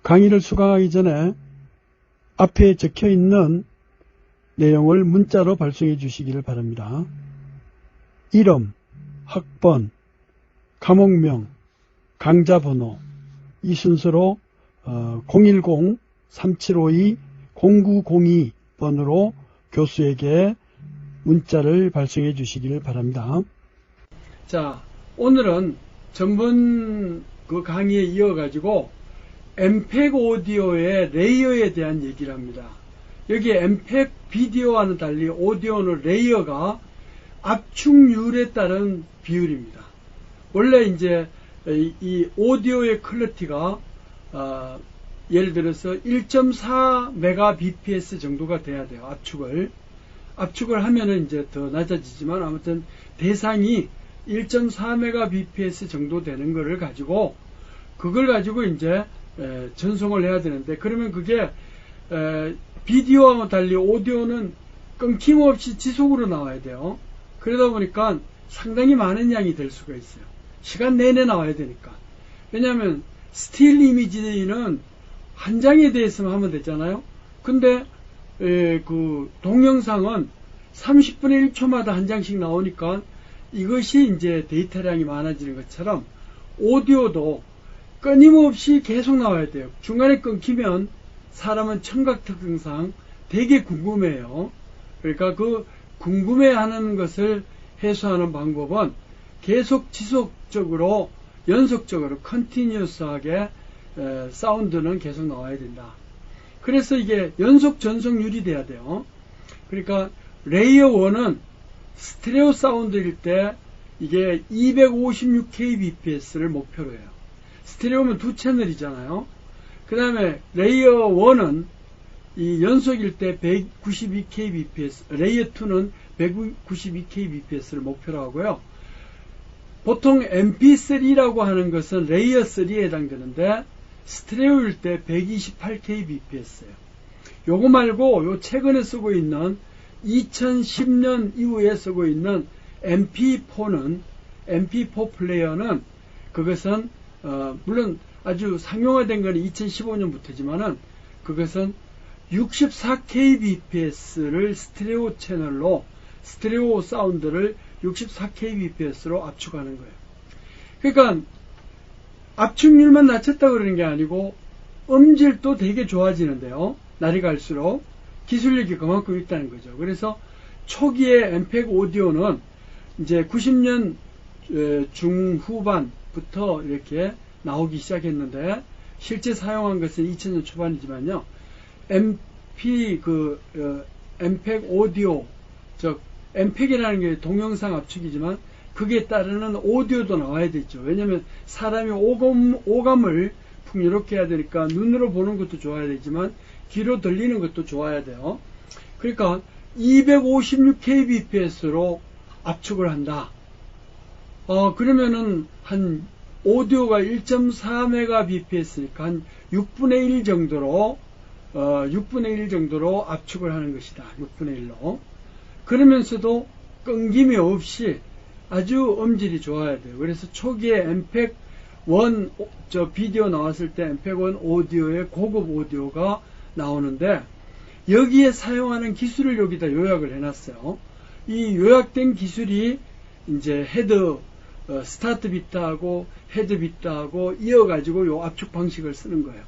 강의를 수강하기 전에 앞에 적혀 있는 내용을 문자로 발송해 주시기를 바랍니다. 이름, 학번, 과목명, 강좌번호 이 순서로 010-3752-0902번으로 교수에게 문자를 발송해 주시기를 바랍니다. 자, 오늘은 전번 그 강의에 이어가지고 MPEG 오디오의 레이어에 대한 얘기를 합니다. 여기 MPEG 비디오와는 달리 오디오는 레이어가 압축률에 따른 비율입니다. 원래 이제 이 오디오의 퀄리티가 예를 들어서 1.4 메가bps 정도가 돼야 돼요. 압축을 하면은 이제 더 낮아지지만 아무튼 대상이 1.4 메가bps 정도 되는 거를 가지고 그걸 가지고 이제 전송을 해야 되는데, 그러면 그게 비디오와 달리 오디오는 끊김없이 지속으로 나와야 돼요. 그러다 보니까 상당히 많은 양이 될 수가 있어요. 시간 내내 나와야 되니까. 왜냐하면 스틸 이미지는 한 장에 대해서만 하면 되잖아요. 근데 그 동영상은 30분의 1초마다 한 장씩 나오니까 이것이 이제 데이터량이 많아지는 것처럼 오디오도 끊임없이 계속 나와야 돼요. 중간에 끊기면 사람은 청각 특성상 되게 궁금해요. 그러니까 그 궁금해하는 것을 해소하는 방법은 계속 지속적으로 연속적으로 컨티뉴어스하게 사운드는 계속 나와야 된다. 그래서 이게 연속 전송률이 돼야 돼요. 그러니까 레이어 1은 스테레오 사운드일 때 이게 256kbps를 목표로 해요. 스테레오면 두 채널이잖아요. 그 다음에 레이어 1은 이 연속일 때 192kbps, 레이어 2는 192kbps를 목표로 하고요. 보통 MP3라고 하는 것은 레이어 3에 해당되는데 스테레오일 때 128kbps예요. 요거 말고 요 최근에 쓰고 있는 2010년 이후에 쓰고 있는 MP4 플레이어는 그것은 물론 아주 상용화된 건 2015년부터지만은 그것은 64kbps를 스테레오 채널로 스테레오 사운드를 64kbps로 압축하는 거예요. 그러니까 압축률만 낮췄다 그러는 게 아니고 음질도 되게 좋아지는데요. 날이 갈수록 기술력이 그만큼 있다는 거죠. 그래서 초기에 MPEG 오디오는 이제 90년 중후반부터 이렇게 나오기 시작했는데 실제 사용한 것은 2000년 초반이지만요. MPEG 오디오, 즉 MPEG이라는 게 동영상 압축이지만 그게 따르는 오디오도 나와야 되죠. 왜냐하면 사람이 오감을 풍요롭게 해야 되니까 눈으로 보는 것도 좋아야 되지만 귀로 들리는 것도 좋아야 돼요. 그러니까 256kbps로 압축을 한다. 그러면은 한 오디오가 1.4mbps니까 한 6분의 1 정도로 6분의 1 정도로 압축을 하는 것이다. 6분의 1로. 그러면서도 끊김이 없이 아주 음질이 좋아야 돼요. 그래서 초기에 MPEG 1 비디오 나왔을 때 MPEG 1 오디오의 고급 오디오가 나오는데 여기에 사용하는 기술을 여기다 요약을 해놨어요. 이 요약된 기술이 이제 헤드 스타트 비트하고 헤드 비트하고 이어가지고 요 압축 방식을 쓰는 거예요.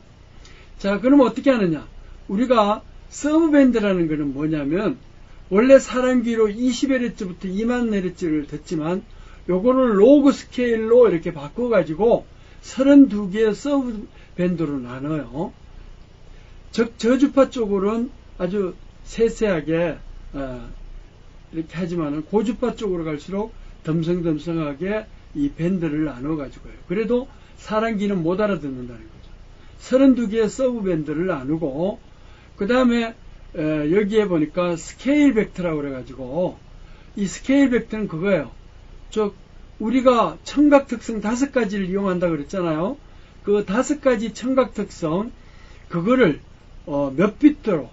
자, 그럼 어떻게 하느냐? 우리가 서브밴드라는 거는 뭐냐면 원래 사람 귀로 20Hz부터 20,000Hz를 듣지만 요거를 로그 스케일로 이렇게 바꿔가지고 32개의 서브밴드로 나눠요. 즉 저주파 쪽으로는 아주 세세하게 이렇게 하지만 고주파 쪽으로 갈수록 덤성덤성하게 이 밴드를 나눠가지고요. 그래도 사람 귀는 못 알아듣는다는 거죠. 32개의 서브밴드를 나누고 그 다음에 여기에 보니까 스케일 벡터라고 그래가지고 이 스케일 벡터는 그거예요. 즉 우리가 청각 특성 5가지를 이용한다 그랬잖아요. 그 5가지 청각 특성 그거를 몇 비트로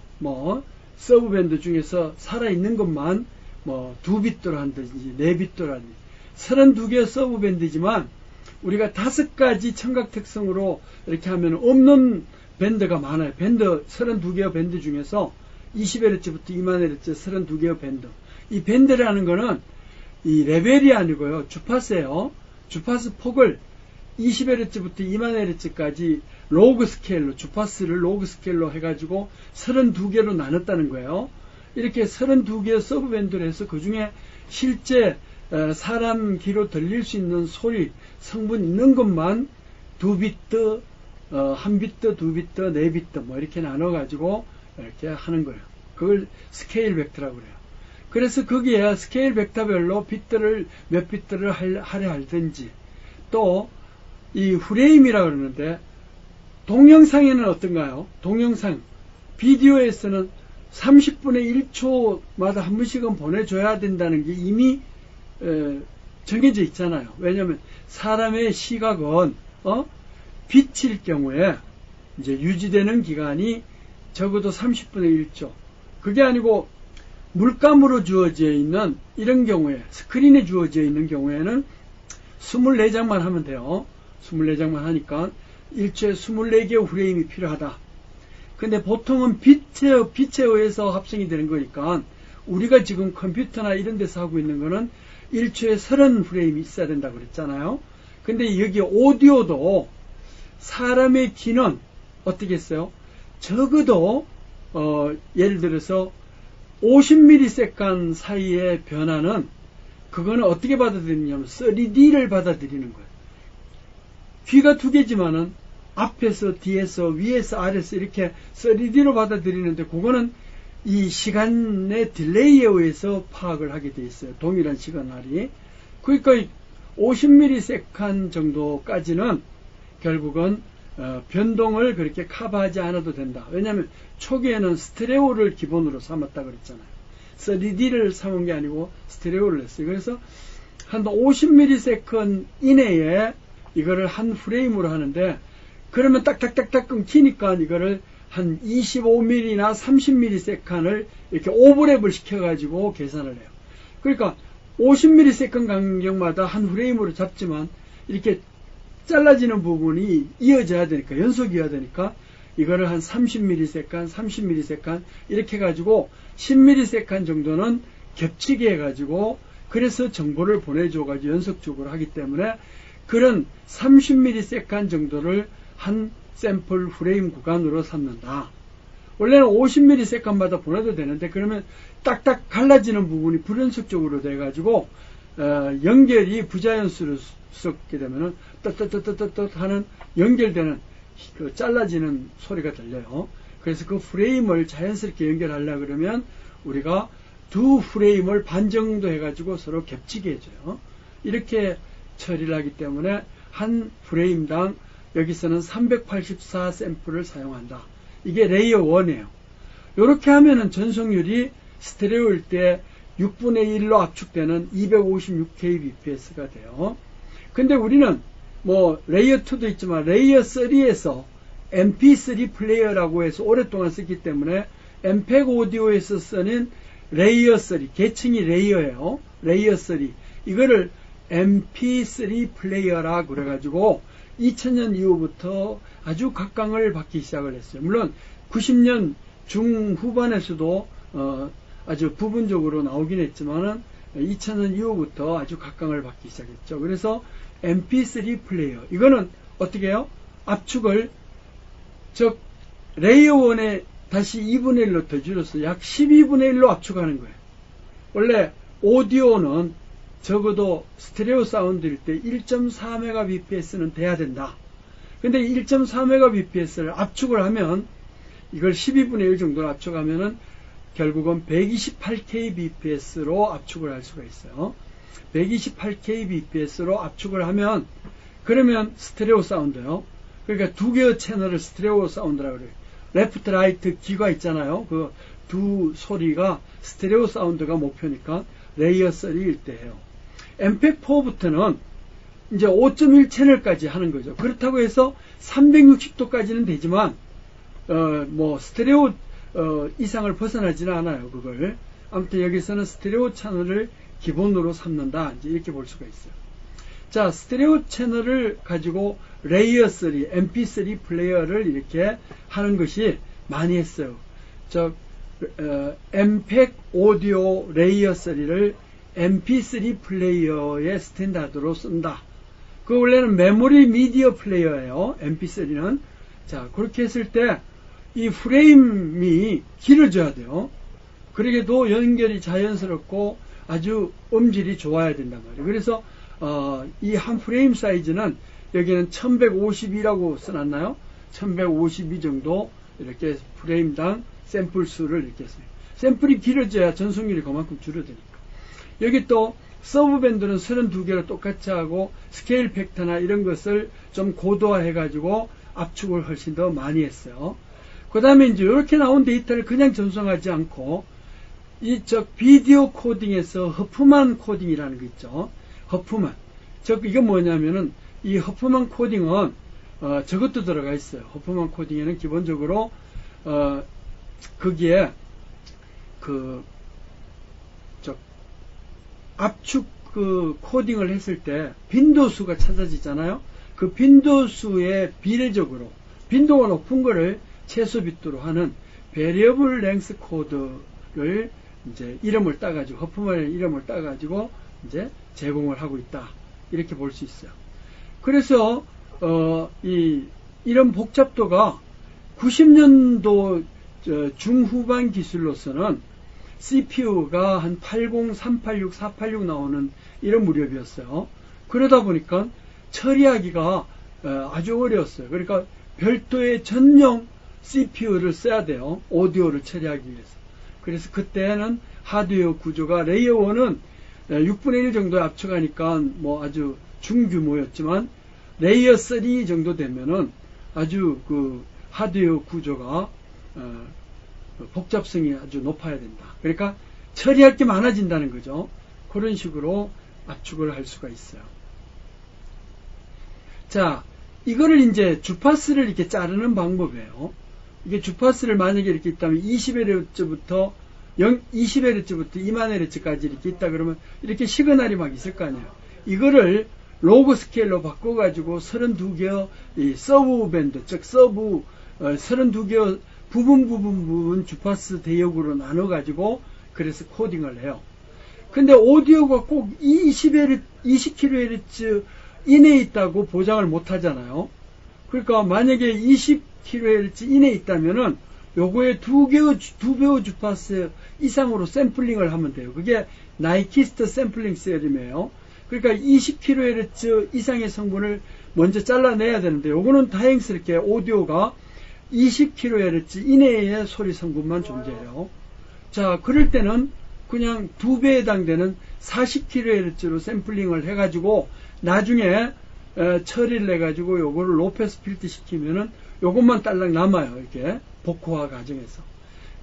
서브밴드 중에서 살아있는 것만 2비트로 한다든지 4비트로 한다든지 32개 서브밴드지만 우리가 5가지 청각 특성으로 이렇게 하면 없는 밴드가 많아요. 밴드 32개의 밴드 중에서 20Hz부터 20000Hz 32개의 밴드. 이 밴드라는 거는 이 레벨이 아니고요. 주파수예요. 주파수 폭을 20Hz부터 20000Hz까지 로그 스케일로, 주파수를 로그 스케일로 해가지고 32개로 나눴다는 거예요. 이렇게 32개의 서브 밴드를 해서 그 중에 실제 사람 귀로 들릴 수 있는 소리, 성분 있는 것만 2비트, 1비트, 2비트, 4비트 뭐 이렇게 나눠가지고 이렇게 하는 거예요. 그걸 스케일 벡터라고 그래요. 그래서 거기에 스케일 벡터별로 비트를 몇 비트를 하려 할든지, 또 이 프레임이라고 그러는데, 동영상에는 어떤가요? 동영상, 비디오에서는 30분의 1초마다 한 번씩은 보내줘야 된다는 게 이미 정해져 있잖아요. 왜냐하면 사람의 시각은 빛일 경우에 이제 유지되는 기간이 적어도 30분의 1초. 그게 아니고 물감으로 주어져 있는 이런 경우에, 스크린에 주어져 있는 경우에는 24장만 하면 돼요. 24장만 하니까 1초에 24개의 프레임이 필요하다. 근데 보통은 빛에 의해서 합성이 되는 거니까 우리가 지금 컴퓨터나 이런 데서 하고 있는 거는 1초에 30프레임이 있어야 된다고 그랬잖아요. 근데 여기 오디오도 사람의 귀는 어떻게 했어요? 적어도 예를 들어서 50ms 사이의 변화는 그거는 어떻게 받아들이냐면 3D를 받아들이는 거예요. 귀가 두 개지만은 앞에서 뒤에서 위에서 아래에서 이렇게 3D로 받아들이는데 그거는 이 시간의 딜레이에 의해서 파악을 하게 돼 있어요. 동일한 시간알이. 그러니까 50ms 정도까지는 결국은 변동을 그렇게 커버하지 않아도 된다. 왜냐하면 초기에는 스테레오를 기본으로 삼았다 그랬잖아요. 3D를 삼은 게 아니고 스테레오를 했어요. 그래서 한 50ms 이내에 이거를 한 프레임으로 하는데, 그러면 딱딱딱딱 끊기니까 이거를 한 25mm나 30ms를 이렇게 오버랩을 시켜가지고 계산을 해요. 그러니까 50ms 간격마다 한 프레임으로 잡지만 이렇게 잘라지는 부분이 이어져야 되니까, 연속이어야 되니까 이거를 한 30ms, 30ms 이렇게 해가지고 10ms 정도는 겹치게 해가지고, 그래서 정보를 보내줘가지고 연속적으로 하기 때문에 그런 30ms 정도를 한 샘플 프레임 구간으로 삼는다. 원래는 50ms마다 보내도 되는데, 그러면 딱딱 갈라지는 부분이 불연속적으로 돼가지고 연결이 부자연수로 섞게 되면은 떳떳떳떳 하는 연결되는 그 잘라지는 소리가 들려요. 그래서 그 프레임을 자연스럽게 연결하려고 그러면 우리가 두 프레임을 반 정도 해가지고 서로 겹치게 해줘요. 이렇게 처리를 하기 때문에 한 프레임당 여기서는 384 샘플을 사용한다. 이게 레이어 1이에요. 이렇게 하면은 전송률이 스테레오일 때 6분의 1로 압축되는 256kbps가 돼요. 근데 우리는 뭐 레이어 2도 있지만 레이어 3에서 MP3 플레이어라고 해서 오랫동안 썼기 때문에 엠팩 오디오에서 쓰는 레이어 3, 계층이 레이어예요. 레이어 3. 이거를 MP3 플레이어라 그래가지고 2000년 이후부터 아주 각광을 받기 시작을 했어요. 물론 90년 중후반에서도 아주 부분적으로 나오긴 했지만은 2000년 이후부터 아주 각광을 받기 시작했죠. 그래서 MP3 플레이어, 이거는 어떻게 해요? 압축을 즉 레이어 1에 다시 2분의 1로 더 줄여서 약 12분의 1로 압축하는 거예요. 원래 오디오는 적어도 스테레오 사운드일 때 1.4Mbps는 돼야 된다. 근데 1.4Mbps를 압축을 하면, 이걸 12분의 1 정도로 압축하면은 결국은 128kbps로 압축을 할 수가 있어요. 128kbps로 압축을 하면, 그러면 스테레오 사운드요. 그러니까 두 개의 채널을 스테레오 사운드라고 그래요. 레프트, 라이트 귀가 있잖아요. 그 두 소리가 스테레오 사운드가 목표니까 레이어 3일 때 해요. 엠팩4부터는 이제 5.1 채널까지 하는 거죠. 그렇다고 해서 360도까지는 되지만 뭐 스테레오 이상을 벗어나지는 않아요. 그걸 아무튼 여기서는 스테레오 채널을 기본으로 삼는다, 이제 이렇게 볼 수가 있어요. 자, 스테레오 채널을 가지고 레이어 3, MP3 플레이어를 이렇게 하는 것이 많이 했어요. MPEG 오디오 레이어 3를 MP3 플레이어의 스탠다드로 쓴다. 그 원래는 메모리 미디어 플레이어예요. MP3는. 자, 그렇게 했을 때 이 프레임이 길어져야 돼요. 그러게도 연결이 자연스럽고 아주 음질이 좋아야 된단 말이에요. 그래서 이 한 프레임 사이즈는 여기는 1152라고 써놨나요? 1152 정도 이렇게 프레임당 샘플 수를 이렇게 써요. 샘플이 길어져야 전송률이 그만큼 줄어드니까. 여기 또 서브밴드는 32개로 똑같이 하고 스케일 팩터나 이런 것을 좀 고도화해 가지고 압축을 훨씬 더 많이 했어요. 그 다음에 이제 이렇게 나온 데이터를 그냥 전송하지 않고 비디오 코딩에서 허프만 코딩이라는 거 있죠. 허프만. 이건 뭐냐면은 이 허프만 코딩은 저것도 들어가 있어요. 허프만 코딩에는 기본적으로 거기에 압축 코딩을 했을 때 빈도수가 찾아지잖아요. 그 빈도수에 비례적으로 빈도가 높은 거를 최소 빗도로 하는 베리어블 랭스 코드를 이제 이름을 따가지고 허프만의 이름을 따가지고 이제 제공을 하고 있다. 이렇게 볼 수 있어요. 그래서 이런 복잡도가 90년도 중후반 기술로서는 CPU가 한 80, 386, 486 나오는 이런 무렵이었어요. 그러다 보니까 처리하기가 아주 어려웠어요. 그러니까 별도의 전용 CPU를 써야 돼요. 오디오를 처리하기 위해서. 그래서 그때는 하드웨어 구조가 레이어 1은 6분의 1 정도에 압축하니까 뭐 아주 중규모였지만 레이어 3 정도 되면은 아주 하드웨어 구조가 복잡성이 아주 높아야 된다. 그러니까 처리할 게 많아진다는 거죠. 그런 식으로 압축을 할 수가 있어요. 자, 이거를 이제 주파수를 이렇게 자르는 방법이에요. 이게 주파수를 만약에 이렇게 있다면 20Hz부터 20Hz부터 20000Hz까지 이렇게 있다 그러면 이렇게 시그널이 막 있을 거 아니에요. 이거를 로그 스케일로 바꿔가지고 32개의 서브 밴드, 즉 32개의 부분 주파수 대역으로 나눠가지고 그래서 코딩을 해요. 근데 오디오가 꼭 20kHz 이내에 있다고 보장을 못 하잖아요. 그러니까 만약에 20kHz 이내에 있다면은 요거에 두 배의 주파수 이상으로 샘플링을 하면 돼요. 그게 나이키스트 샘플링 세림이에요. 그러니까 20kHz 이상의 성분을 먼저 잘라내야 되는데 요거는 다행스럽게 오디오가 20kHz 이내의 소리 성분만 존재해요. 자, 그럴 때는 그냥 2배에 해당되는 40kHz로 샘플링을 해가지고 나중에 처리를 해가지고 요거를 로패스 필터 시키면은 요것만 딸랑 남아요. 이렇게 복호화 과정에서.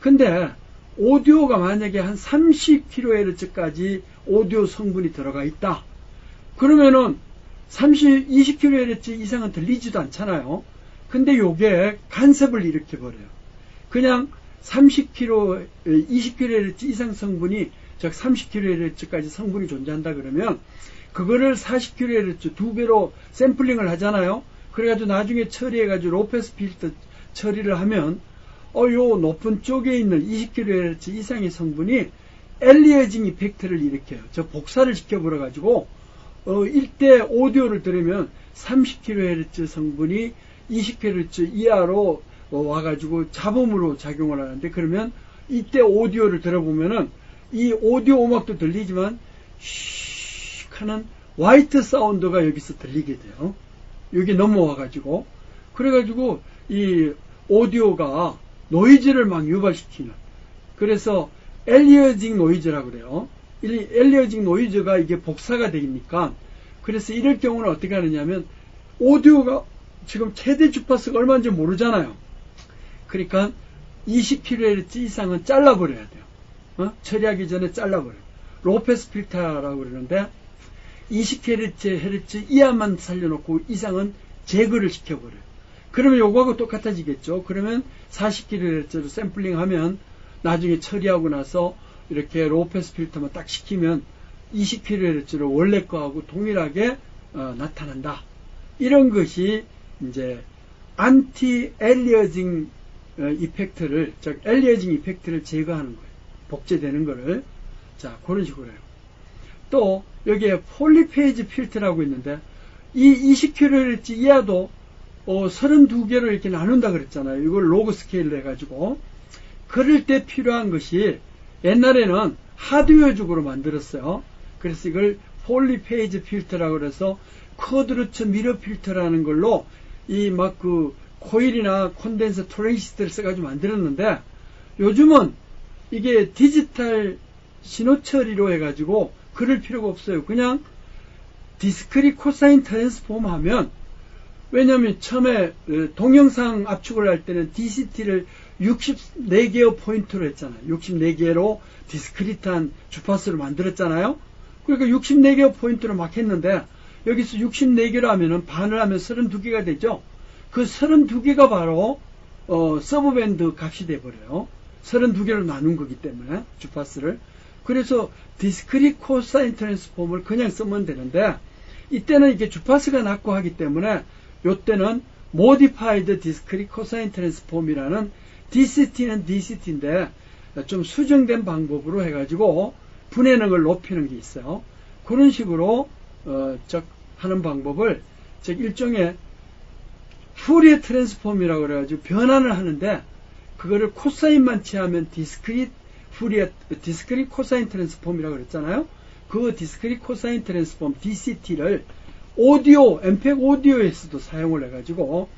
근데 오디오가 만약에 한 30kHz까지 오디오 성분이 들어가 있다. 그러면은 20kHz 이상은 들리지도 않잖아요. 근데 요게 간섭을 일으켜버려요. 그냥 20kHz 이상 성분이, 즉 30kHz까지 성분이 존재한다 그러면 그거를 40kHz 2배로 샘플링을 하잖아요. 그래가지고 나중에 처리해가지고 로패스 필터 처리를 하면 요 높은 쪽에 있는 20kHz 이상의 성분이 엘리어징 이펙트를 일으켜요. 저 복사를 시켜버려가지고 일대 오디오를 들으면 30kHz 성분이 20kHz 이하로 와가지고 잡음으로 작용을 하는데, 그러면 이때 오디오를 들어보면은 이 오디오 음악도 들리지만 슉 하는 화이트 사운드가 여기서 들리게 돼요. 여기 넘어와가지고. 그래가지고 이 오디오가 노이즈를 막 유발시키는, 그래서 엘리어징 노이즈라고 그래요. 엘리어징 노이즈가 이게 복사가 되니까, 그래서 이럴 경우는 어떻게 하느냐면 오디오가 지금 최대 주파수가 얼마인지 모르잖아요. 그러니까 20kHz 이상은 잘라버려야 돼요. 처리하기 전에 잘라버려요. 로패스 필터라고 그러는데 20kHz 이하만 살려놓고 이상은 제거를 시켜버려요. 그러면 요거하고 똑같아지겠죠. 그러면 40kHz로 샘플링하면 나중에 처리하고 나서 이렇게 로패스 필터만 딱 시키면 20kHz로 원래 거하고 동일하게 나타난다. 이런 것이 이제 안티 엘리어징 이펙트를, 즉 엘리어징 이펙트를 제거하는 거예요. 복제되는 거를. 자, 그런 식으로 해요. 또 여기에 폴리페이지 필터라고 있는데, 이 20kHz 이하도 32개로 이렇게 나눈다 그랬잖아요. 이걸 로그 스케일로 해가지고. 그럴 때 필요한 것이, 옛날에는 하드웨어적으로 만들었어요. 그래서 이걸 폴리페이지 필터라고 그래서 쿼드루처 미러 필터라는 걸로 이 막 그 코일이나 콘덴서 트랜시스터를 써가지고 만들었는데, 요즘은 이게 디지털 신호 처리로 해가지고 그럴 필요가 없어요. 그냥 디스크릿 코사인 트랜스폼 하면, 왜냐면 처음에 동영상 압축을 할 때는 DCT를 64개의 포인트로 했잖아요. 64개로 디스크릿한 주파수를 만들었잖아요. 그러니까 64개의 포인트로 막 했는데, 여기서 64개로 하면은 반을 하면 32개가 되죠. 그 32개가 바로 서브밴드 값이 돼버려요. 32개로 나눈 거기 때문에 주파수를. 그래서 디스크릿 코사인 트랜스폼을 그냥 쓰면 되는데, 이때는 이게 주파수가 낮고 하기 때문에 요때는 모디파이드 디스크릿 코사인 트랜스폼이라는, DCT는 DCT인데 좀 수정된 방법으로 해가지고 분해능을 높이는 게 있어요. 그런 식으로 하는 방법을, 즉 일종의 푸리에 트랜스폼이라고 그래가지고 변환을 하는데, 그거를 코사인만 취하면 디스크릿 코사인 트랜스폼이라고 그랬잖아요. 그 디스크릿 코사인 트랜스폼 DCT를 오디오, 엠팩 오디오에서도 사용을 해가지고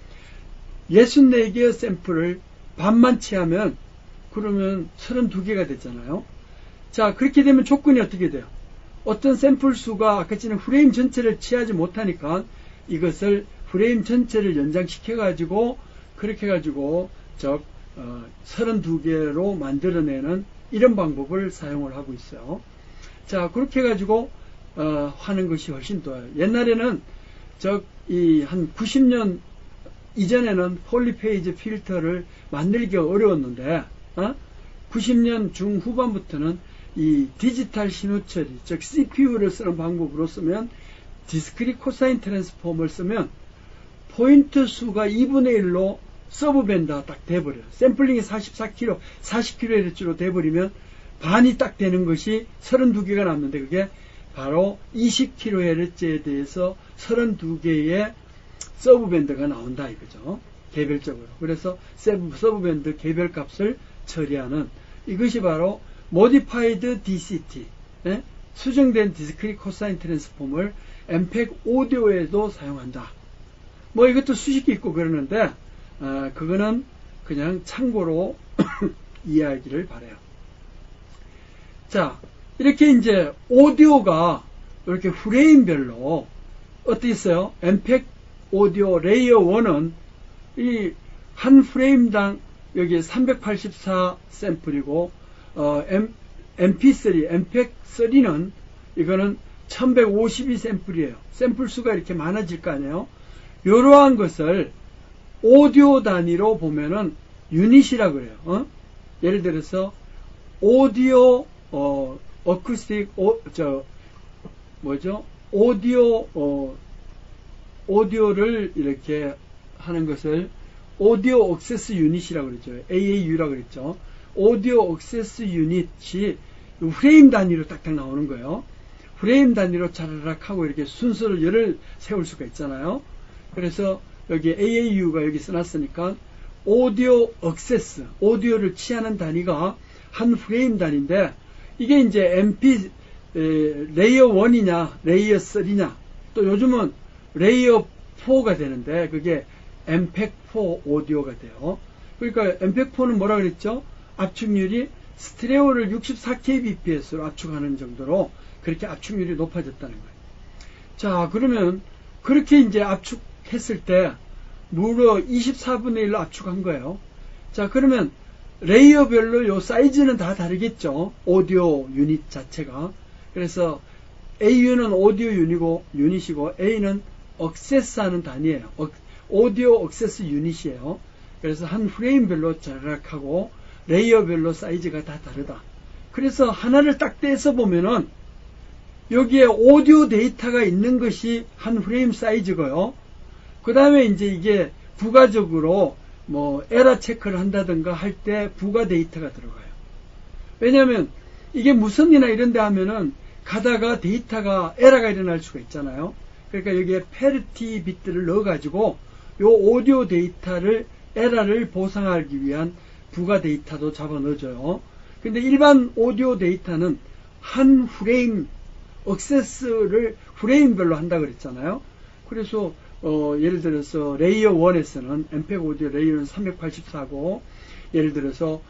64개의 샘플을 반만 취하면, 그러면 32개가 됐잖아요. 자, 그렇게 되면 조건이 어떻게 돼요? 어떤 샘플 수가 아까 전에 프레임 전체를 취하지 못하니까 이것을 프레임 전체를 연장시켜가지고, 그렇게 해가지고 32개로 만들어내는 이런 방법을 사용을 하고 있어요. 자, 그렇게 해가지고 하는 것이 훨씬 좋아요. 옛날에는 한 90년 이전에는 폴리페이지 필터를 만들기가 어려웠는데, 90년 중후반부터는 이 디지털 신호처리, 즉 CPU를 쓰는 방법으로 쓰면, 디스크릿 코사인 트랜스폼을 쓰면 포인트 수가 2분의 1로 서브밴드가 딱 돼버려요. 샘플링이 40kHz로 돼버리면 반이 딱 되는 것이 32개가 남는데, 그게 바로 20kHz에 대해서 32개의 서브밴드가 나온다 이거죠. 개별적으로. 그래서 서브밴드 개별값을 처리하는, 이것이 바로 모디파이드 DCT, 수정된 디스크릿 코사인 트랜스폼을 엠팩 오디오에도 사용한다. 뭐 이것도 수식이 있고 그러는데, 그거는 그냥 참고로 이해하기를 바라요. 자, 이렇게 이제 오디오가 이렇게 프레임별로 어떻게 있어요? 엠팩 오디오 레이어 1은 이 한 프레임당 여기 384 샘플이고, MP3, 엠팩 3는 이거는 1152 샘플이에요. 샘플 수가 이렇게 많아질 거 아니에요? 이러한 것을 오디오 단위로 보면은 유닛이라 그래요. 예를 들어서 오디오 어쿠스틱 오디오를 이렇게 하는 것을 오디오 억세스 유닛이라고 그랬죠. AAU라고 그랬죠. 오디오 억세스 유닛이 프레임 단위로 딱딱 나오는 거예요. 프레임 단위로 자라락 하고 이렇게 순서를 열을 세울 수가 있잖아요. 그래서 여기 AAU가 여기 써놨으니까 오디오 억세스, 오디오를 취하는 단위가 한 프레임 단위인데, 이게 이제 MP 레이어 1이냐 레이어 3냐, 또 요즘은 레이어 4가 되는데 그게 엠팩 4 오디오가 돼요. 그러니까 엠팩 4는 뭐라 그랬죠? 압축률이 스테레오를 64kbps로 압축하는 정도로 그렇게 압축률이 높아졌다는 거예요. 자, 그러면 그렇게 이제 압축했을 때 무려 24분의 1로 압축한 거예요. 자, 그러면 레이어별로 요 사이즈는 다 다르겠죠. 오디오 유닛 자체가. 그래서 AU는 오디오 유닛이고 A는 억세스하는 단위예요. 오디오 억세스 유닛이에요. 그래서 한 프레임별로 자락하고 레이어별로 사이즈가 다 다르다. 그래서 하나를 딱 떼서 보면은 여기에 오디오 데이터가 있는 것이 한 프레임 사이즈고요. 그 다음에 이제 이게 부가적으로 뭐 에러 체크를 한다든가 할 때 부가 데이터가 들어가요. 왜냐하면 이게 무슨 일이나 이런 데 하면은 가다가 데이터가 에러가 일어날 수가 있잖아요. 그러니까 여기에 페리티 비트를 넣어가지고 요 오디오 데이터를 에러를 보상하기 위한 부가 데이터도 잡아 넣어줘요. 근데 일반 오디오 데이터는 한 프레임 액세스를 프레임별로 한다 그랬잖아요. 그래서 예를 들어서 레이어 1에서는 엠페그 오디오 레이어는 384고 예를 들어서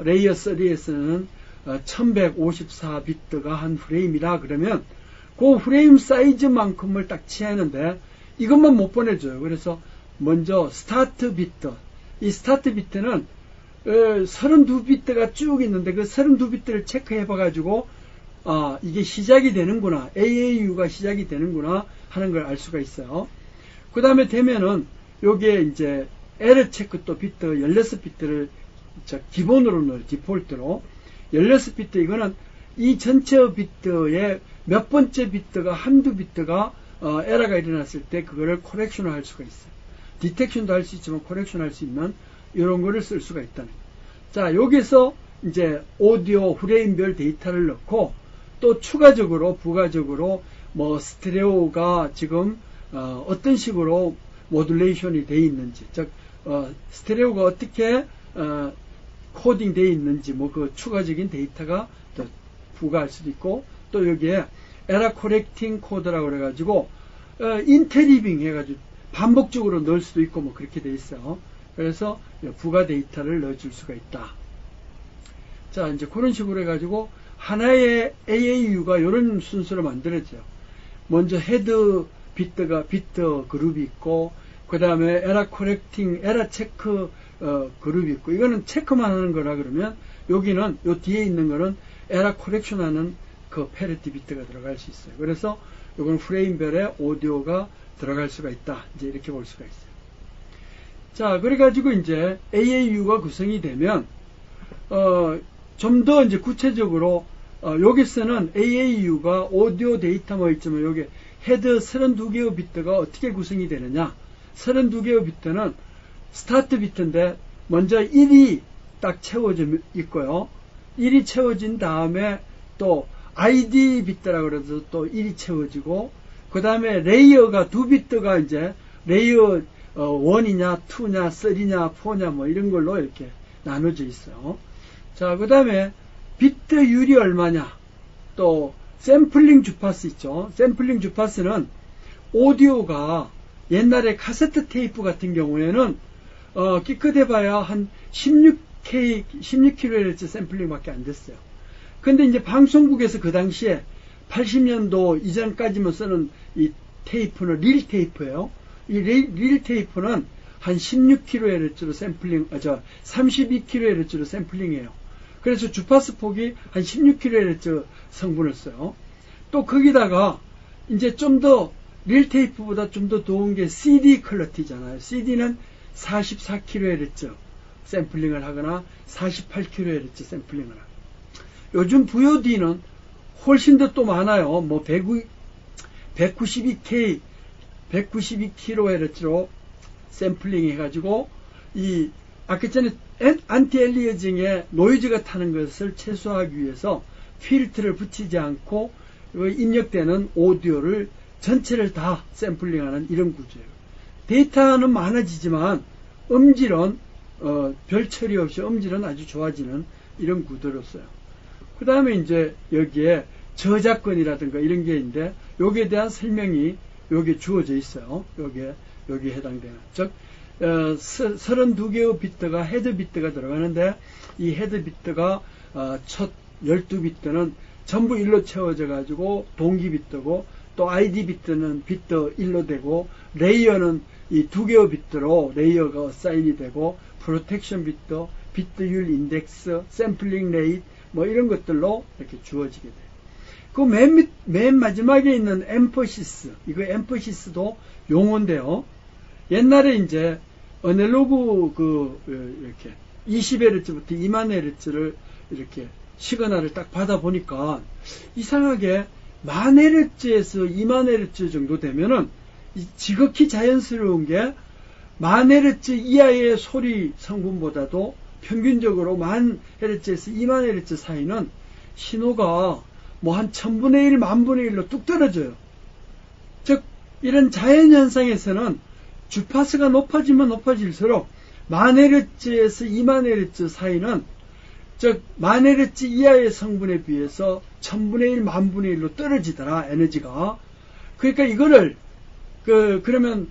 레이어 3에서는 1154비트가 한 프레임이라 그러면 그 프레임 사이즈만큼을 딱 취하는데 이것만 못 보내줘요. 그래서 먼저 스타트 비트, 이 스타트 비트는 32비트가 쭉 있는데 그 32비트를 체크해 봐가지고 이게 시작이 되는구나, AAU가 시작이 되는구나 하는 걸 알 수가 있어요. 그 다음에 되면은 요게 이제 에러 체크 또 비트 16비트를 기본으로 넣어요. 디폴트로 16비트. 이거는 이 전체 비트의 몇 번째 비트가 한두 비트가 에러가 일어났을 때 그거를 코렉션을 할 수가 있어요. 디텍션도 할 수 있지만 코렉션 할 수 있는 이런 거를 쓸 수가 있다는 거예요. 자, 여기서 이제 오디오 프레임별 데이터를 넣고 또 추가적으로 부가적으로 뭐 스테레오가 지금 어떤 식으로 모듈레이션이 되어 있는지, 즉 스테레오가 어떻게 코딩 되어 있는지 뭐 그 추가적인 데이터가 또 부과할 수도 있고, 또 여기에 에러 코렉팅 코드라고 그래가지고 인테리빙 해가지고 반복적으로 넣을 수도 있고 뭐 그렇게 돼 있어요. 그래서 부가 데이터를 넣어줄 수가 있다. 자, 이제 그런 식으로 해가지고 하나의 AAU가 이런 순서로 만들어져요. 먼저 헤드 비트 그룹이 있고, 그 다음에 에러 코렉팅, 에러 체크 그룹이 있고, 이거는 체크만 하는 거라 그러면 여기는 요 뒤에 있는 거는 에러 코렉션 하는 그 페리티 비트가 들어갈 수 있어요. 그래서 이건 프레임별의 오디오가 들어갈 수가 있다. 이제 이렇게 볼 수가 있어요. 자, 그래가지고 이제 AAU가 구성이 되면, 좀 더 이제 구체적으로, 여기서는 AAU가 오디오 데이터 뭐 있지만 여기 헤드 32개의 비트가 어떻게 구성이 되느냐. 32개의 비트는 스타트 비트인데 먼저 1이 딱 채워져 있고요. 1이 채워진 다음에 또 ID 비트라고 그래서 또 1이 채워지고, 그 다음에 레이어가 2비트가 이제 레이어 1이냐 2냐 3냐 4냐 뭐 이런 걸로 이렇게 나눠져 있어요. 자, 그 다음에 비트율이 얼마냐, 또 샘플링 주파수 있죠. 샘플링 주파수는 오디오가 옛날에 카세트 테이프 같은 경우에는 기껏해봐야 한 16kHz 샘플링밖에 안 됐어요. 근데 이제 방송국에서 그 당시에 80년도 이전까지만 쓰는 이 테이프는 릴 테이프예요. 이 릴 테이프는 한 16kHz로 샘플링, 32kHz로 샘플링이에요. 그래서 주파수 폭이 한 16kHz 성분을 써요. 또 거기다가 이제 좀 더 릴 테이프보다 좀 더 좋은 게 CD 퀄리티잖아요. CD는 44kHz 샘플링을 하거나 48kHz 샘플링을 하거나. 요즘 VOD는 훨씬 더 또 많아요. 뭐 192kHz로 샘플링 해가지고 이 아까 전에 안티엘리어징의 노이즈가 타는 것을 최소화하기 위해서 필터를 붙이지 않고 입력되는 오디오를 전체를 다 샘플링하는 이런 구조예요. 데이터는 많아지지만 음질은 별 처리 없이 음질은 아주 좋아지는 이런 구도로서요. 그 다음에 이제 여기에 저작권이라든가 이런 게 있는데 여기에 대한 설명이 여기에 주어져 있어요. 여기에 해당되는, 즉 32개의 비트가 헤드 비트가 들어가는데 이 헤드 비트가 첫 12비트는 전부 1로 채워져 가지고 동기 비트고, 또 ID 비트는 비트 1로 되고, 레이어는 이 2개의 비트로 레이어가 사인이 되고, 프로텍션 비트, 비트율 인덱스, 샘플링 레이트 뭐 이런 것들로 이렇게 주어지게 돼요. 그 맨 마지막에 있는 엠퍼시스, 이거 엠퍼시스도 용어인데요. 옛날에 이제 어넬로그 이렇게 20Hz부터 20000Hz를 이렇게 시그널을 딱 받아 보니까 이상하게 1000Hz에서 2000Hz 정도 되면은 지극히 자연스러운 게 만헤르츠 이하의 소리 성분보다도 평균적으로 10,000Hz에서 20,000Hz 사이는 신호가 뭐 한 1000분의 1, 10,000분의 1로 뚝 떨어져요. 즉 이런 자연현상에서는 주파수가 높아지면 높아질수록 10,000Hz에서 20,000Hz 사이는 즉 10,000Hz 이하의 성분에 비해서 1000분의 1, 10,000분의 1로 떨어지더라, 에너지가. 그러니까 이거를 그러면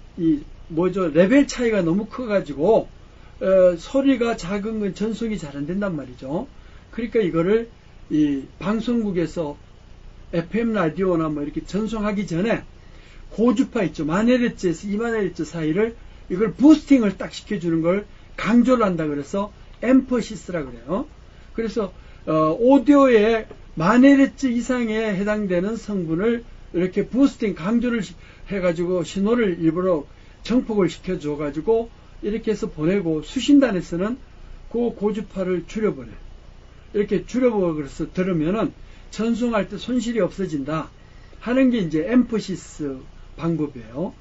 레벨 차이가 너무 커가지고 소리가 작은 건 전송이 잘 안 된단 말이죠. 그러니까 이거를 이 방송국에서 FM 라디오나 뭐 이렇게 전송하기 전에 고주파 있죠. 10,000Hz에서 20,000Hz 사이를 이걸 부스팅을 딱 시켜주는 걸 강조를 한다 그래서 엠퍼시스라 그래요. 그래서 오디오의 10,000Hz 이상에 해당되는 성분을 이렇게 부스팅 강조를 해가지고 신호를 일부러 정폭을 시켜줘가지고 이렇게 해서 보내고, 수신단에서는 그 고주파를 줄여버려요. 이렇게 줄여버려서 들으면은 전송할 때 손실이 없어진다 하는 게 이제 엠퍼시스 방법이에요.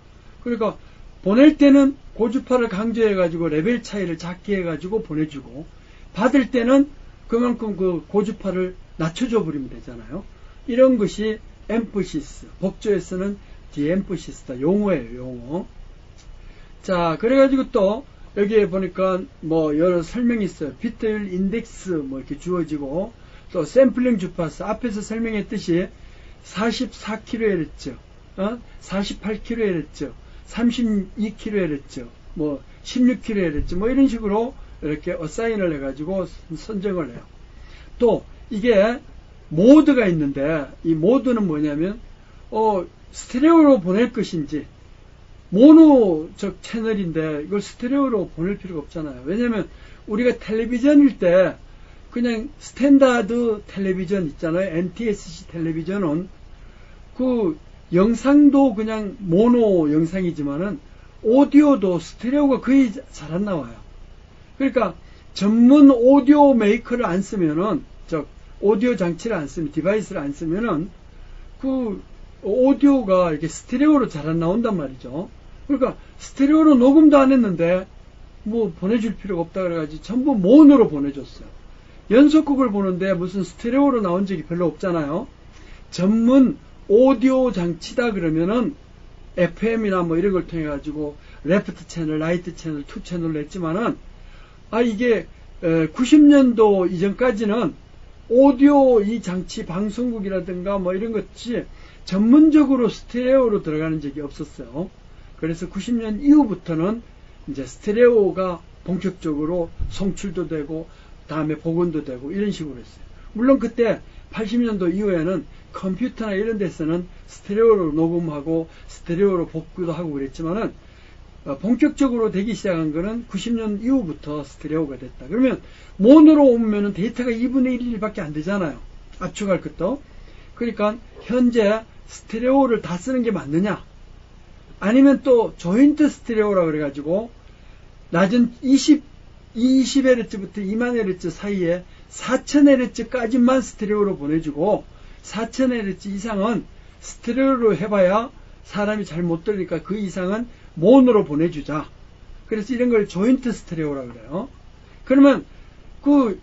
그러니까 보낼 때는 고주파를 강조해가지고 레벨 차이를 작게 해가지고 보내주고, 받을 때는 그만큼 그 고주파를 낮춰줘 버리면 되잖아요. 이런 것이 엠퍼시스, 법조에서는 디엠퍼시스다. 용어예요, 용어. 자, 그래가지고 또 여기에 보니까 뭐 여러 설명이 있어요. 비트율 인덱스 뭐 이렇게 주어지고, 또 샘플링 주파수 앞에서 설명했듯이 44kHz, 48kHz, 32kHz, 뭐 16kHz 뭐 이런 식으로 이렇게 어사인을 해가지고 선정을 해요. 또 이게 모드가 있는데, 이 모드는 뭐냐면 스테레오로 보낼 것인지, 모노적 채널인데 이걸 스테레오로 보낼 필요가 없잖아요. 왜냐면 우리가 텔레비전일 때 그냥 스탠다드 텔레비전 있잖아요. NTSC 텔레비전은 그 영상도 그냥 모노 영상이지만은 오디오도 스테레오가 거의 잘 안 나와요. 그러니까 전문 오디오 메이커를 안 쓰면은, 즉 오디오 장치를 안 쓰면, 디바이스를 안 쓰면은 그 오디오가 이렇게 스테레오로 잘 안 나온단 말이죠. 그러니까 스테레오로 녹음도 안 했는데 뭐 보내줄 필요가 없다 그래가지고 전부 모노로 보내줬어요. 연속극을 보는데 무슨 스테레오로 나온 적이 별로 없잖아요. 전문 오디오 장치다 그러면은 FM이나 뭐 이런 걸 통해 가지고 레프트 채널, 라이트 채널, 투 채널로 했지만은 이게 90년도 이전까지는 오디오 이 장치 방송국이라든가 뭐 이런 것이 전문적으로 스테레오로 들어가는 적이 없었어요. 그래서 90년 이후부터는 이제 스테레오가 본격적으로 송출도 되고 다음에 복원도 되고 이런 식으로 했어요. 물론 그때 80년도 이후에는 컴퓨터나 이런 데서는 스테레오로 녹음하고 스테레오로 복구도 하고 그랬지만은 본격적으로 되기 시작한 거는 90년 이후부터 스테레오가 됐다. 그러면 모노로 오면은 데이터가 2분의 1밖에 안 되잖아요. 압축할 것도. 그러니까 현재 스테레오를 다 쓰는 게 맞느냐? 아니면 또 조인트 스테레오라 그래가지고 낮은 20Hz부터 20,000Hz 사이에 4000Hz까지만 스테레오로 보내주고 4000Hz 이상은 스테레오로 해봐야 사람이 잘 못 들으니까 그 이상은 모노로 보내주자. 그래서 이런 걸 조인트 스테레오라 그래요. 그러면 그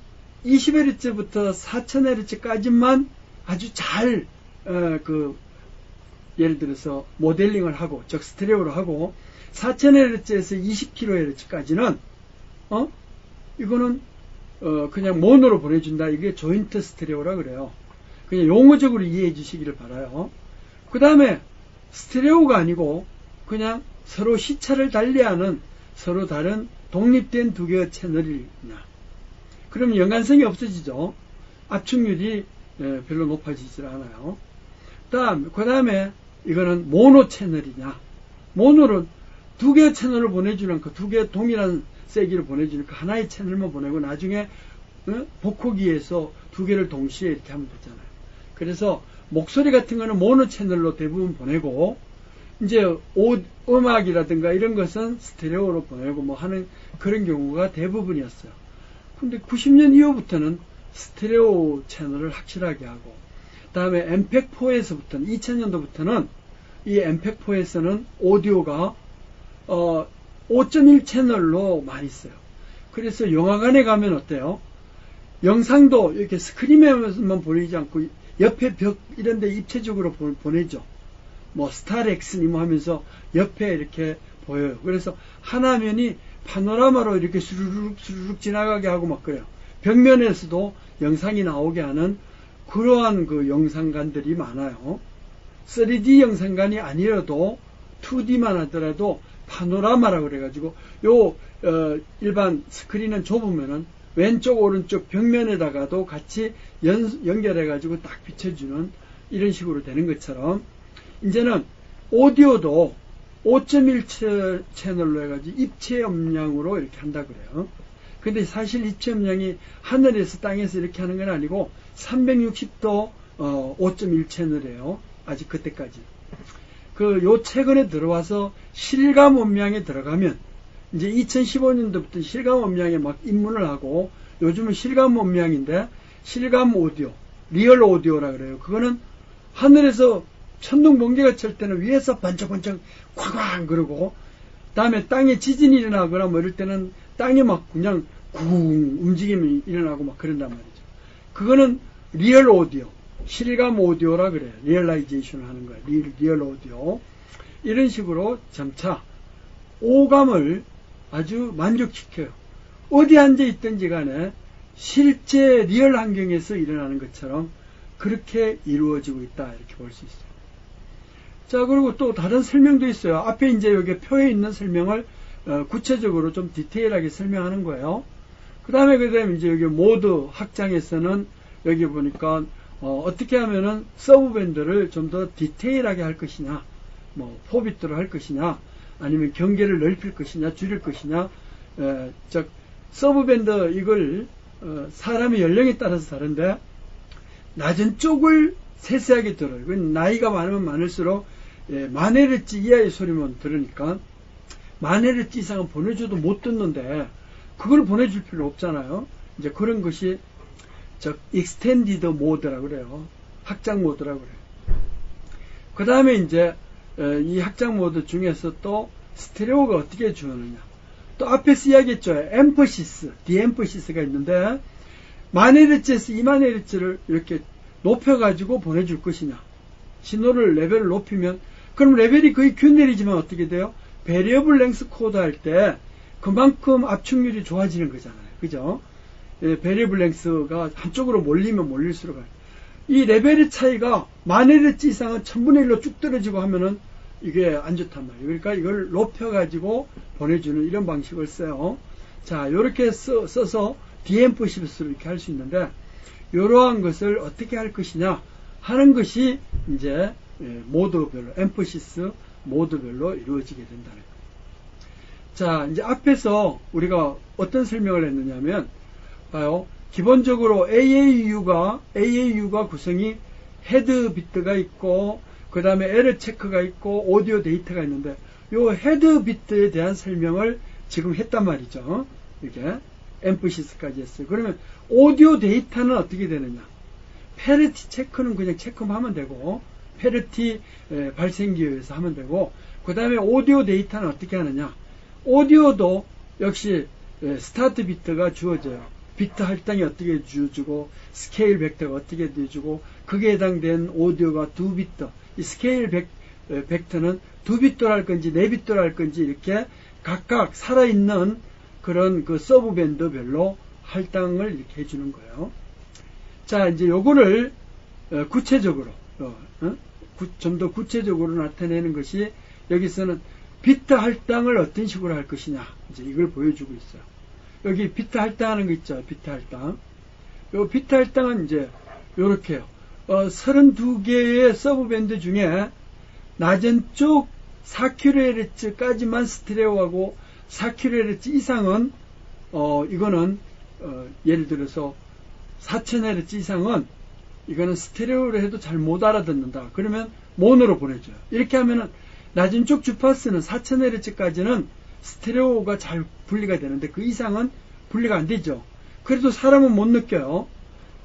20Hz부터 4000Hz까지만 아주 잘 예를 들어서 모델링을 하고, 즉 스테레오로 하고 4000Hz에서 20kHz까지는 이거는 그냥 모노로 보내준다. 이게 조인트 스테레오라 그래요. 그냥 용어적으로 이해해 주시기를 바라요. 그 다음에 스테레오가 아니고 그냥 서로 시차를 달리하는 서로 다른 독립된 두 개의 채널이냐. 그러면 연관성이 없어지죠. 압축률이 별로 높아지질 않아요. 그 다음에 이거는 모노 채널이냐. 모노는 두 개의 채널을 보내주는 두 개의 동일한 세기를 보내주니까 하나의 채널만 보내고 나중에 복호기에서 두 개를 동시에 이렇게 하면 되잖아요. 그래서 목소리 같은 거는 모노 채널로 대부분 보내고, 이제 음악이라든가 이런 것은 스테레오로 보내고 뭐 하는 그런 경우가 대부분이었어요. 근데 90년 이후부터는 스테레오 채널을 확실하게 하고, 다음에 엠팩4에서부터는 2000년도부터는 이 엠팩4에서는 오디오가 5.1 채널로 많이 써요. 그래서 영화관에 가면 어때요? 영상도 이렇게 스크린에만 보내지 않고 옆에 벽 이런 데 입체적으로 보내죠. 뭐 스타렉스니 뭐 하면서 옆에 이렇게 보여요. 그래서 하나면이 파노라마로 이렇게 수르륵 지나가게 하고 막 그래요. 벽면에서도 영상이 나오게 하는 그러한 그 영상관들이 많아요. 3D 영상관이 아니어도 2D만 하더라도 파노라마라고 그래가지고 일반 스크린은 좁으면은 왼쪽 오른쪽 벽면에다가도 같이 연결해가지고 딱 비춰주는 이런 식으로 되는 것처럼 이제는 오디오도 5.1 채널로 해가지고 입체 음량으로 이렇게 한다 그래요. 근데 사실 입체 음량이 하늘에서 땅에서 이렇게 하는 건 아니고 360도 5.1 채널이에요. 아직 그때까지. 요 최근에 들어와서 실감 음량에 들어가면 이제 2015년도부터 실감 음량에 막 입문을 하고 요즘은 실감 음량인데 실감 오디오, 리얼 오디오라 그래요. 그거는 하늘에서 천둥 번개가 칠 때는 위에서 반짝반짝 쾅쾅 그러고 다음에 땅에 지진이 일어나거나 뭐 이럴 때는 땅이 막 그냥 쿵 움직임이 일어나고 막 그런단 말이죠. 그거는 리얼 오디오, 실감 오디오라 그래요. 리얼라이제이션을 하는 거예요. 리얼 오디오. 이런 식으로 점차 오감을 아주 만족시켜요. 어디 앉아 있든지 간에 실제 리얼 환경에서 일어나는 것처럼 그렇게 이루어지고 있다 이렇게 볼 수 있어요. 자, 그리고 또 다른 설명도 있어요. 앞에 이제 여기 표에 있는 설명을 구체적으로 좀 디테일하게 설명하는 거예요. 그 다음에 이제 여기 모드 확장에서는 여기 보니까 어떻게 하면은 서브밴드를 좀 더 디테일하게 할 것이냐, 뭐 4비트로 할 것이냐, 아니면 경계를 넓힐 것이냐, 줄일 것이냐, 즉 서브밴드 이걸 사람의 연령에 따라서 다른데 낮은 쪽을 세세하게 들어요. 나이가 많으면 많을수록 만헤르츠 이하의 소리만 들으니까 만헤르츠 이상은 보내줘도 못 듣는데 그걸 보내줄 필요 없잖아요. 이제 그런 것이 즉 익스텐디드 모드라고 그래요. 확장 모드라고 그래요. 그 다음에 이제 이 확장 모드 중에서 또 스테레오가 어떻게 주느냐. 또 앞에서 이야기했죠. 엠퍼시스, 디엠퍼시스가 있는데 만헤르츠에서 2만헤르츠를 이렇게 높여가지고 보내줄 것이냐. 신호를 레벨을 높이면 그럼 레벨이 거의 균열이지만 어떻게 돼요? 베리어블 랭스 코드 할 때 그만큼 압축률이 좋아지는 거잖아요. 그죠? 베리어블 랭스가 한쪽으로 몰리면 몰릴수록 이 레벨의 차이가 만헤르츠 이상은 1000분의 1로 쭉 떨어지고 하면은 이게 안 좋단 말이에요. 그러니까 이걸 높여가지고 보내주는 이런 방식을 써요. 자, 이렇게 써서 디엠퍼시스로 이렇게 할 수 있는데 이러한 것을 어떻게 할 것이냐 하는 것이 이제 모드별로, 엠퍼시스 모드별로 이루어지게 된다는 거예요. 자, 이제 앞에서 우리가 어떤 설명을 했느냐면, 봐요. 기본적으로 AAU가 구성이 헤드 비트가 있고, 그 다음에 에러 체크가 있고, 오디오 데이터가 있는데, 요 헤드 비트에 대한 설명을 지금 했단 말이죠. 이렇게 엠퍼시스까지 했어요. 그러면 오디오 데이터는 어떻게 되느냐? 페리티 체크는 그냥 체크만 하면 되고, 페리티 발생기에 의해서 하면 되고, 그 다음에 오디오 데이터는 어떻게 하느냐? 오디오도 역시 스타트 비트가 주어져요. 비트 할당이 어떻게 주어지고, 스케일 벡터가 어떻게 되어주고, 그게 해당된 오디오가 2비트, 이 스케일 벡터는 2비트로 할 건지 4비트로 할 건지 이렇게 각각 살아있는 그런 그 서브밴드별로 할당을 이렇게 해주는 거예요. 자, 이제 요거를 구체적으로 좀 더 구체적으로 나타내는 것이 여기서는 비트 할당을 어떤 식으로 할 것이냐 이제 이걸 보여주고 있어요. 여기 비트 할당하는 거 있죠. 비트 할당. 요 비트 할당은 이제 요렇게요. 32개의 서브밴드 중에 낮은 쪽 4kHz까지만 스테레오하고 4kHz 이상은 이거는 예를 들어서 4000Hz 이상은 이거는 스테레오로 해도 잘 못 알아듣는다. 그러면 모노로 보내줘요. 이렇게 하면은 낮은 쪽 주파수는 4000Hz까지는 스테레오가 잘 분리가 되는데 그 이상은 분리가 안 되죠. 그래도 사람은 못 느껴요.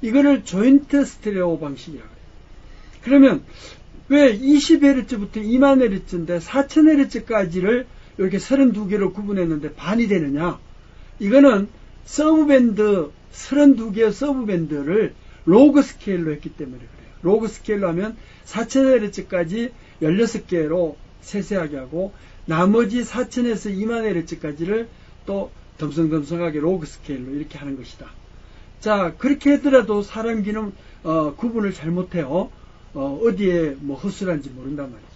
이거를 조인트 스테레오 방식이라고 해요. 그러면 왜 20Hz부터 2만Hz인데 4000Hz까지를 이렇게 32개로 구분했는데 반이 되느냐? 이거는 서브밴드 32개의 서브밴드를 로그 스케일로 했기 때문에 그래요. 로그 스케일로 하면 4000Hz까지 16개로 세세하게 하고 나머지 4000에서 2000Hz까지를 또 덤성덤성하게 로그 스케일로 이렇게 하는 것이다. 자, 그렇게 하더라도 사람 귀는 구분을 잘못해요. 어디에 뭐 허술한지 모른단 말이죠.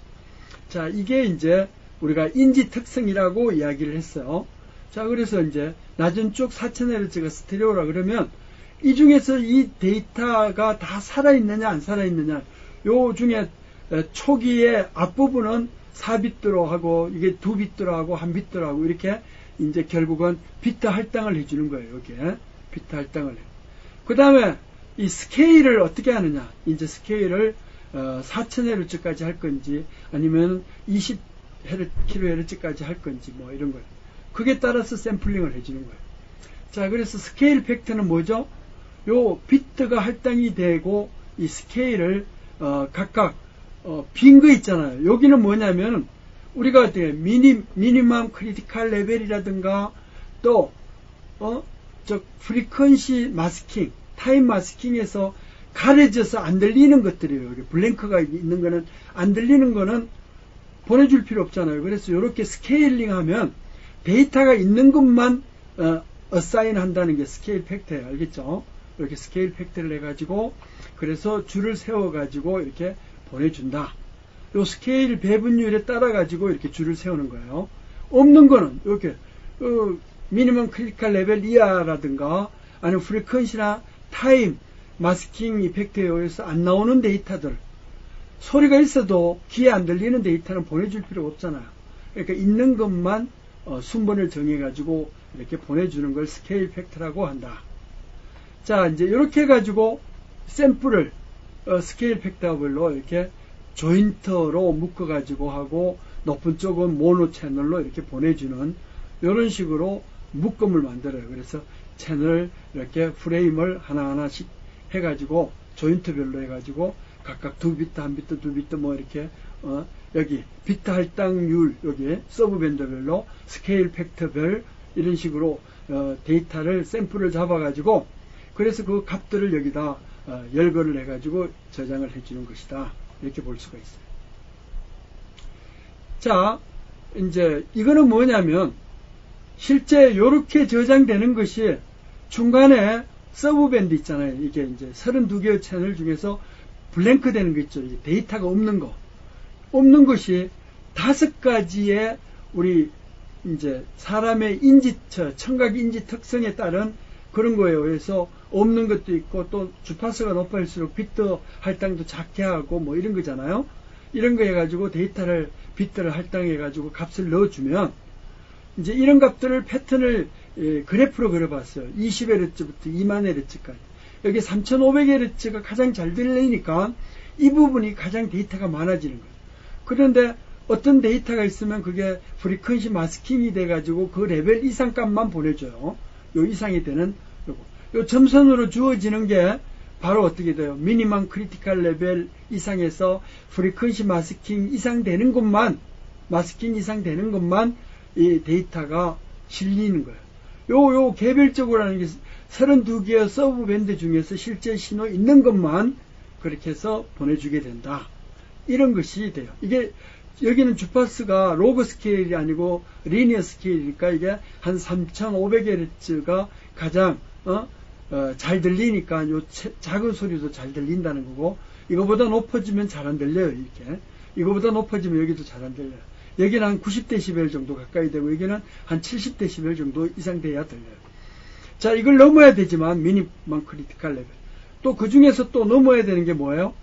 자, 이게 이제 우리가 인지 특성이라고 이야기를 했어요. 자, 그래서 이제 낮은 쪽 4000Hz가 스테레오라 그러면 이 중에서 이 데이터가 다 살아있느냐 안 살아있느냐, 요 중에 초기의 앞부분은 4비트로 하고 이게 2비트로 하고 1비트로 하고 이렇게 이제 결국은 비트 할당을 해주는 거예요. 여기에 비트 할당을 해요. 그 다음에 이 스케일을 어떻게 하느냐, 이제 스케일을 4000Hz까지 할 건지 아니면 20kHz까지 할 건지 뭐 이런 거예요. 그게 따라서 샘플링을 해주는 거예요. 자, 그래서 스케일 팩터는 뭐죠? 요 비트가 할당이 되고 이 스케일을 각각 빈 거 있잖아요. 여기는 뭐냐면 우리가 어떻게 미니멈 크리티컬 레벨이라든가 또 프리퀀시 마스킹, 타임 마스킹에서 가려져서 안 들리는 것들이에요. 여기 블랭크가 있는 거는, 안 들리는 거는 보내줄 필요 없잖아요. 그래서 이렇게 스케일링 하면 데이터가 있는 것만 어사인 한다는 게 스케일 팩터예요. 알겠죠? 이렇게 스케일 팩터를 해가지고 그래서 줄을 세워가지고 이렇게 보내준다. 요 스케일 배분율에 따라가지고 이렇게 줄을 세우는 거예요. 없는 거는 이렇게 미니멈 크리티컬 레벨 이하라든가 아니면 프리퀀시나 타임 마스킹 이펙트에 의해서 안 나오는 데이터들, 소리가 있어도 귀에 안 들리는 데이터는 보내줄 필요가 없잖아요. 그러니까 있는 것만 순번을 정해가지고 이렇게 보내주는 걸 스케일 팩터라고 한다. 자, 이제 이렇게 해가지고 샘플을 스케일 팩터별로 이렇게 조인터로 묶어가지고 하고 높은 쪽은 모노 채널로 이렇게 보내주는 이런 식으로 묶음을 만들어요. 그래서 채널 이렇게 프레임을 하나하나씩 해가지고 조인트별로 해가지고 각각 2비트, 1비트, 2비트 뭐 이렇게 여기 비트 할당률 여기 서브밴드별로 스케일 팩터별 이런 식으로 데이터를 샘플을 잡아가지고 그래서 그 값들을 여기다 열거를 해가지고 저장을 해주는 것이다. 이렇게 볼 수가 있어요. 자, 이제 이거는 뭐냐면 실제 이렇게 저장되는 것이 중간에 서브밴드 있잖아요. 이게 이제 32개의 채널 중에서 블랭크 되는 거 있죠. 데이터가 없는 거. 없는 것이 5가지의 우리 이제 사람의 청각 인지 특성에 따른 그런 거에 의해서 없는 것도 있고 또 주파수가 높아질수록 비트 할당도 작게 하고 뭐 이런 거잖아요. 이런 거 해가지고 비트를 할당해가지고 값을 넣어주면 이제 이런 값들을 패턴을 그래프로 그려봤어요. 20Hz부터 20,000Hz까지. 여기 3500Hz가 가장 잘 들리니까 이 부분이 가장 데이터가 많아지는 거예요. 그런데 어떤 데이터가 있으면 그게 프리퀀시 마스킹이 돼가지고 그 레벨 이상 값만 보내줘요. 요 이상이 되는 요거. 요 점선으로 주어지는 게 바로 어떻게 돼요? 미니멈 크리티컬 레벨 이상에서 프리퀀시 마스킹 이상 되는 것만 이 데이터가 실리는 거예요. 요 개별적으로 하는 게 32개의 서브 밴드 중에서 실제 신호 있는 것만 그렇게 해서 보내주게 된다. 이런 것이 돼요. 이게 여기는 주파수가 로그 스케일이 아니고 리니어 스케일이니까 이게 한 3500Hz가 가장 잘 들리니까 요 작은 소리도 잘 들린다는 거고, 이거보다 높아지면 잘 안 들려요. 이렇게 이거보다 높아지면 여기도 잘 안 들려요. 여기는 한 90dB 정도 가까이 되고 여기는 한 70dB 정도 이상 돼야 들려요. 자, 이걸 넘어야 되지만 미니멈 크리티컬 레벨 또 그 중에서 또 넘어야 되는 게 뭐예요?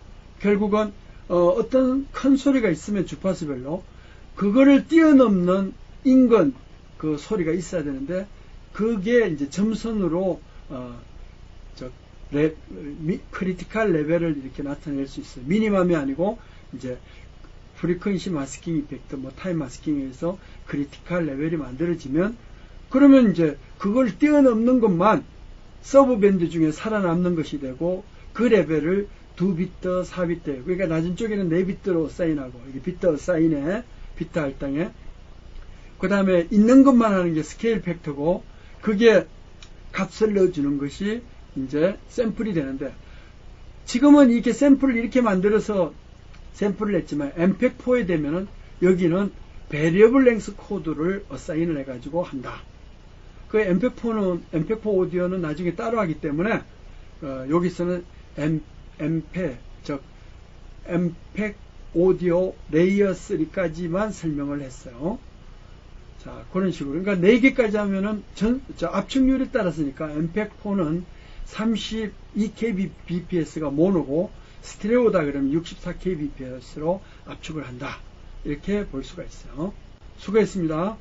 결국은 어떤 큰 소리가 있으면 주파수별로 그거를 뛰어넘는 인건 그 소리가 있어야 되는데 그게 이제 점선으로 크리티컬 레벨을 이렇게 나타낼 수 있어요. 미니멈이 아니고 이제 프리퀀시 마스킹 이펙트, 뭐 타임 마스킹에서 크리티컬 레벨이 만들어지면 그러면 이제 그걸 뛰어넘는 것만 서브밴드 중에 살아남는 것이 되고 그 레벨을 2비트, 4비트, 그러니까 낮은 쪽에는 4비트로 사인하고 이게 비트 사인에 비트 할당에 그 다음에 있는 것만 하는 게 스케일 팩터고, 그게 값을 넣어주는 것이 이제 샘플이 되는데, 지금은 이렇게 샘플을 이렇게 만들어서 샘플을 냈지만 MPEG-4에 되면은 여기는 베리어블 랭스 코드를 어사인을 해가지고 한다. 그 MPEG-4 오디오는 나중에 따로 하기 때문에 여기서는 즉 MPEG 오디오 레이어 3까지만 설명을 했어요. 자, 그런 식으로. 그러니까 4개까지 하면은 압축률에 따랐으니까 MPEG-4는 32kbps가 모노고 스테레오다 그러면 64kbps로 압축을 한다. 이렇게 볼 수가 있어요. 수고했습니다.